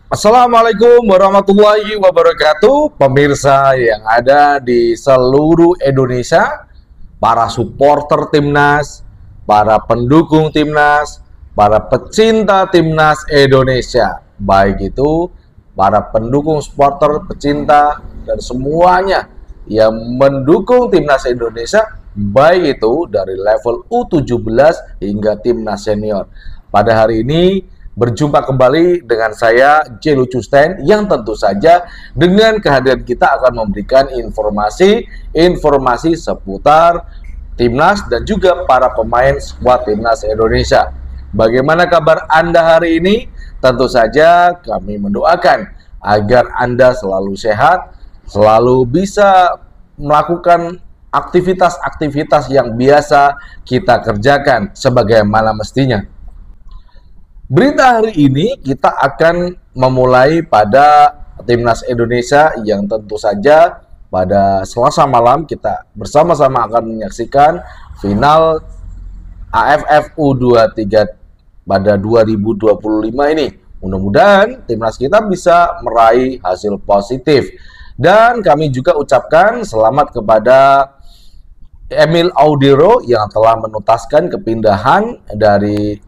Assalamualaikum warahmatullahi wabarakatuh, pemirsa yang ada di seluruh Indonesia, para supporter timnas, para pendukung timnas, para pecinta timnas Indonesia, baik itu para pendukung supporter, pecinta, dan semuanya yang mendukung timnas Indonesia, baik itu dari level U17 hingga timnas senior. Pada hari ini berjumpa kembali dengan saya J. Lucusten yang tentu saja dengan kehadiran kita akan memberikan informasi seputar timnas dan juga para pemain skuad timnas Indonesia. Bagaimana kabar Anda hari ini? Tentu saja kami mendoakan agar Anda selalu sehat, selalu bisa melakukan aktivitas-aktivitas yang biasa kita kerjakan sebagaimana mestinya. Berita hari ini kita akan memulai pada timnas Indonesia yang tentu saja pada Selasa malam kita bersama-sama akan menyaksikan final AFF U23 pada 2025 ini. Mudah-mudahan timnas kita bisa meraih hasil positif. Dan kami juga ucapkan selamat kepada Emil Audero yang telah menuntaskan kepindahan dari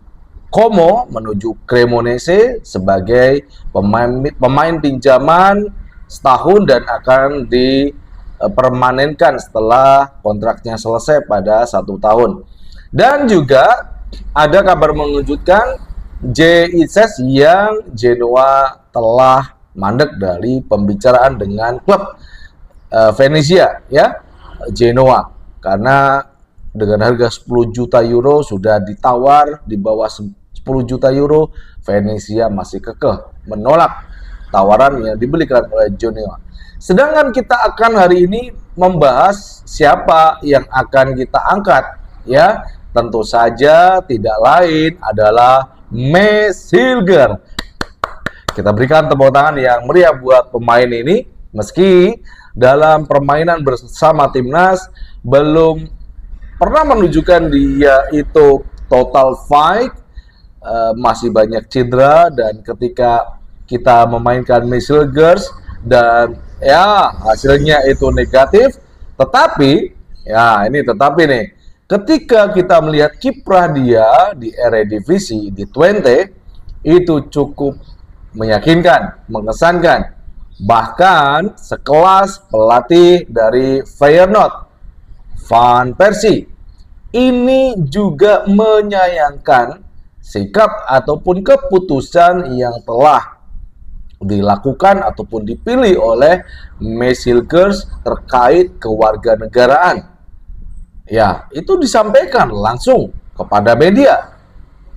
Como menuju Cremonese sebagai pemain pinjaman setahun dan akan dipermanenkan setelah kontraknya selesai pada 1 tahun. Dan juga ada kabar mengejutkan J.Ices yang Genoa telah mandek dari pembicaraan dengan klub Venezia ya, Genoa, karena dengan harga 10 juta euro sudah ditawar di bawah 10 juta euro, Venezia masih kekeh menolak tawaran yang diberikan oleh Genoa. Sedangkan kita akan hari ini membahas siapa yang akan kita angkat ya. Tentu saja tidak lain adalah Mesilger. Kita berikan tepuk tangan yang meriah buat pemain ini, meski dalam permainan bersama timnas belum pernah menunjukkan dia itu total fight, masih banyak cedera, dan ketika kita memainkan Mesilger dan ya hasilnya itu negatif, tetapi ya ini tetapi nih, ketika kita melihat kiprah dia di Eredivisie di Twente itu cukup meyakinkan, mengesankan, bahkan sekelas pelatih dari Feyenoord Van Persie ini juga menyayangkan sikap ataupun keputusan yang telah dilakukan ataupun dipilih oleh Mesilger terkait kewarganegaraan. Ya, itu disampaikan langsung kepada media.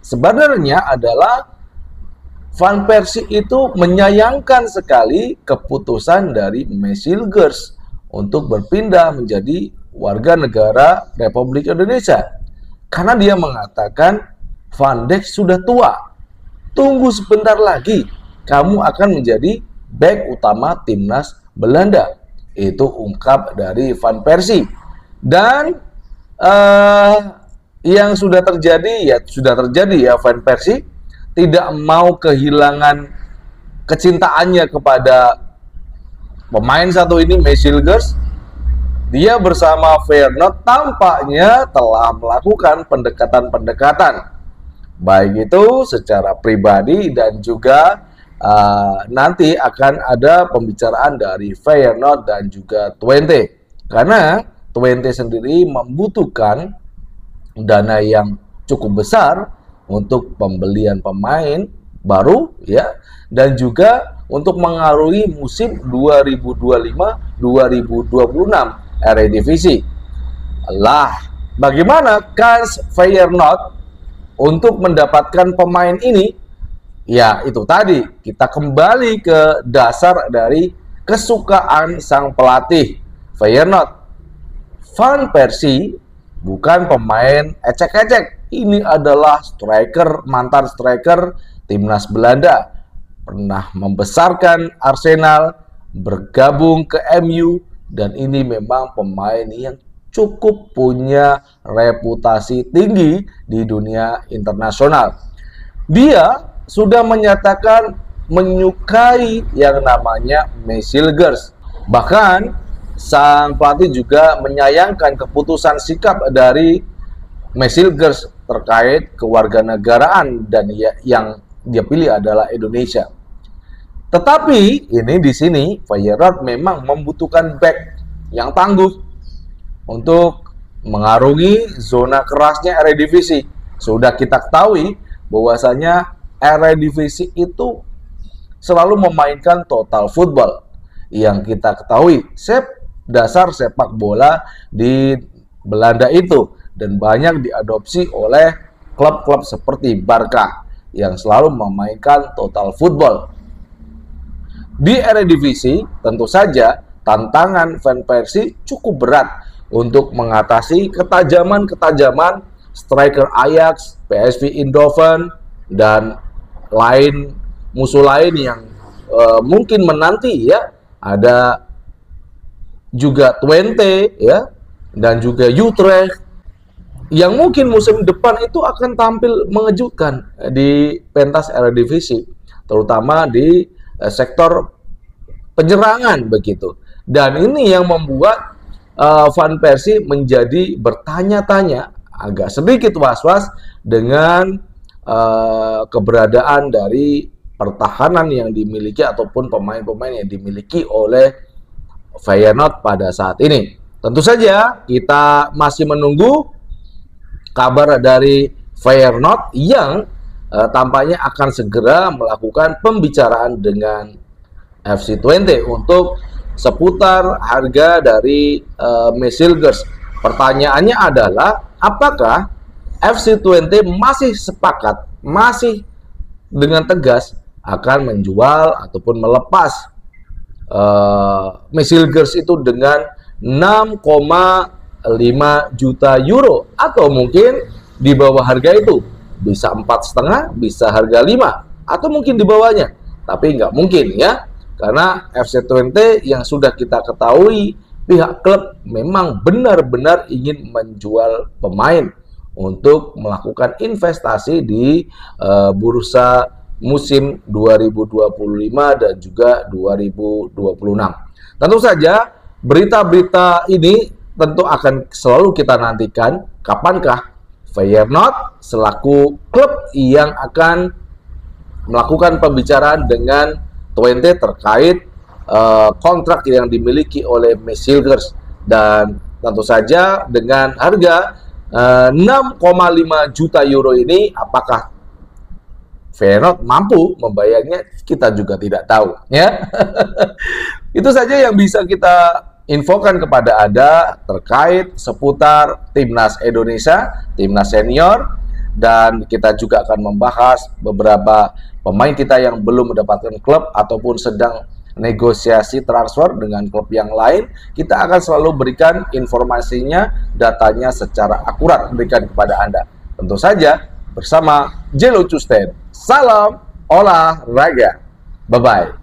Sebenarnya adalah Van Persie itu menyayangkan sekali keputusan dari Mesilger untuk berpindah menjadi warga negara Republik Indonesia, karena dia mengatakan Van Dijk sudah tua, tunggu sebentar lagi kamu akan menjadi bek utama timnas Belanda. Itu ungkap dari Van Persie. Dan yang sudah terjadi ya, Van Persie tidak mau kehilangan kecintaannya kepada pemain satu ini, Mesilger. Dia bersama Feyenoord tampaknya telah melakukan pendekatan-pendekatan, baik itu secara pribadi dan juga nanti akan ada pembicaraan dari Feyenoord dan juga Twente, karena Twente sendiri membutuhkan dana yang cukup besar untuk pembelian pemain baru ya, dan juga untuk mengaruhi musim 2025-2026 Eredivisie. Lah, bagaimana kans Feyenoord untuk mendapatkan pemain ini? Ya, itu tadi kita kembali ke dasar dari kesukaan sang pelatih Feyenoord. Van Persie bukan pemain ecek-ecek. Ini adalah striker, mantan striker timnas Belanda. Pernah membesarkan Arsenal, bergabung ke MU, dan ini memang pemain yang cukup punya reputasi tinggi di dunia internasional. Dia sudah menyatakan menyukai yang namanya Mesilgers. Bahkan sang pelatih juga menyayangkan keputusan sikap dari Mesilgers terkait kewarganegaraan dan yang dia pilih adalah Indonesia. Tetapi ini di sini Feyenoord memang membutuhkan back yang tangguh untuk mengarungi zona kerasnya Eredivisie. Sudah kita ketahui bahwasanya Eredivisie itu selalu memainkan total football. Yang kita ketahui dasar sepak bola di Belanda itu, dan banyak diadopsi oleh klub-klub seperti Barca yang selalu memainkan total football. Di Eredivisie tentu saja tantangan Van Persie cukup berat untuk mengatasi ketajaman-ketajaman striker Ajax, PSV Eindhoven, dan musuh lain yang mungkin menanti ya. Ada juga Twente ya, dan juga Utrecht yang mungkin musim depan itu akan tampil mengejutkan di pentas Eredivisie, terutama di sektor penyerangan begitu. Dan ini yang membuat Van Persie menjadi bertanya-tanya, agak sedikit was-was dengan keberadaan dari pertahanan yang dimiliki ataupun pemain-pemain yang dimiliki oleh Feyenoord pada saat ini. Tentu saja kita masih menunggu kabar dari Feyenoord yang tampaknya akan segera melakukan pembicaraan dengan FC Twente untuk seputar harga dari Mesilgers. Pertanyaannya adalah apakah FC Twente masih sepakat, masih dengan tegas akan menjual ataupun melepas Mesilgers itu dengan 6,5 juta euro, atau mungkin di bawah harga itu, bisa 4,5, bisa harga 5, atau mungkin di bawahnya. Tapi nggak mungkin ya, karena FC Twente yang sudah kita ketahui pihak klub memang benar-benar ingin menjual pemain untuk melakukan investasi di bursa musim 2025 dan juga 2026. Tentu saja berita-berita ini tentu akan selalu kita nantikan, kapankah Feyenoord selaku klub yang akan melakukan pembicaraan dengan Twente terkait kontrak yang dimiliki oleh Mesilgers. Dan tentu saja dengan harga 6,5 juta euro ini, apakah Feyenoord mampu membayarnya, kita juga tidak tahu ya. Itu saja yang bisa kita infokan kepada Anda terkait seputar Timnas Indonesia, Timnas Senior, dan kita juga akan membahas beberapa pemain kita yang belum mendapatkan klub ataupun sedang negosiasi transfer dengan klub yang lain. Kita akan selalu berikan informasinya, datanya secara akurat berikan kepada Anda. Tentu saja bersama Jelo Custen. Salam olahraga. Bye-bye.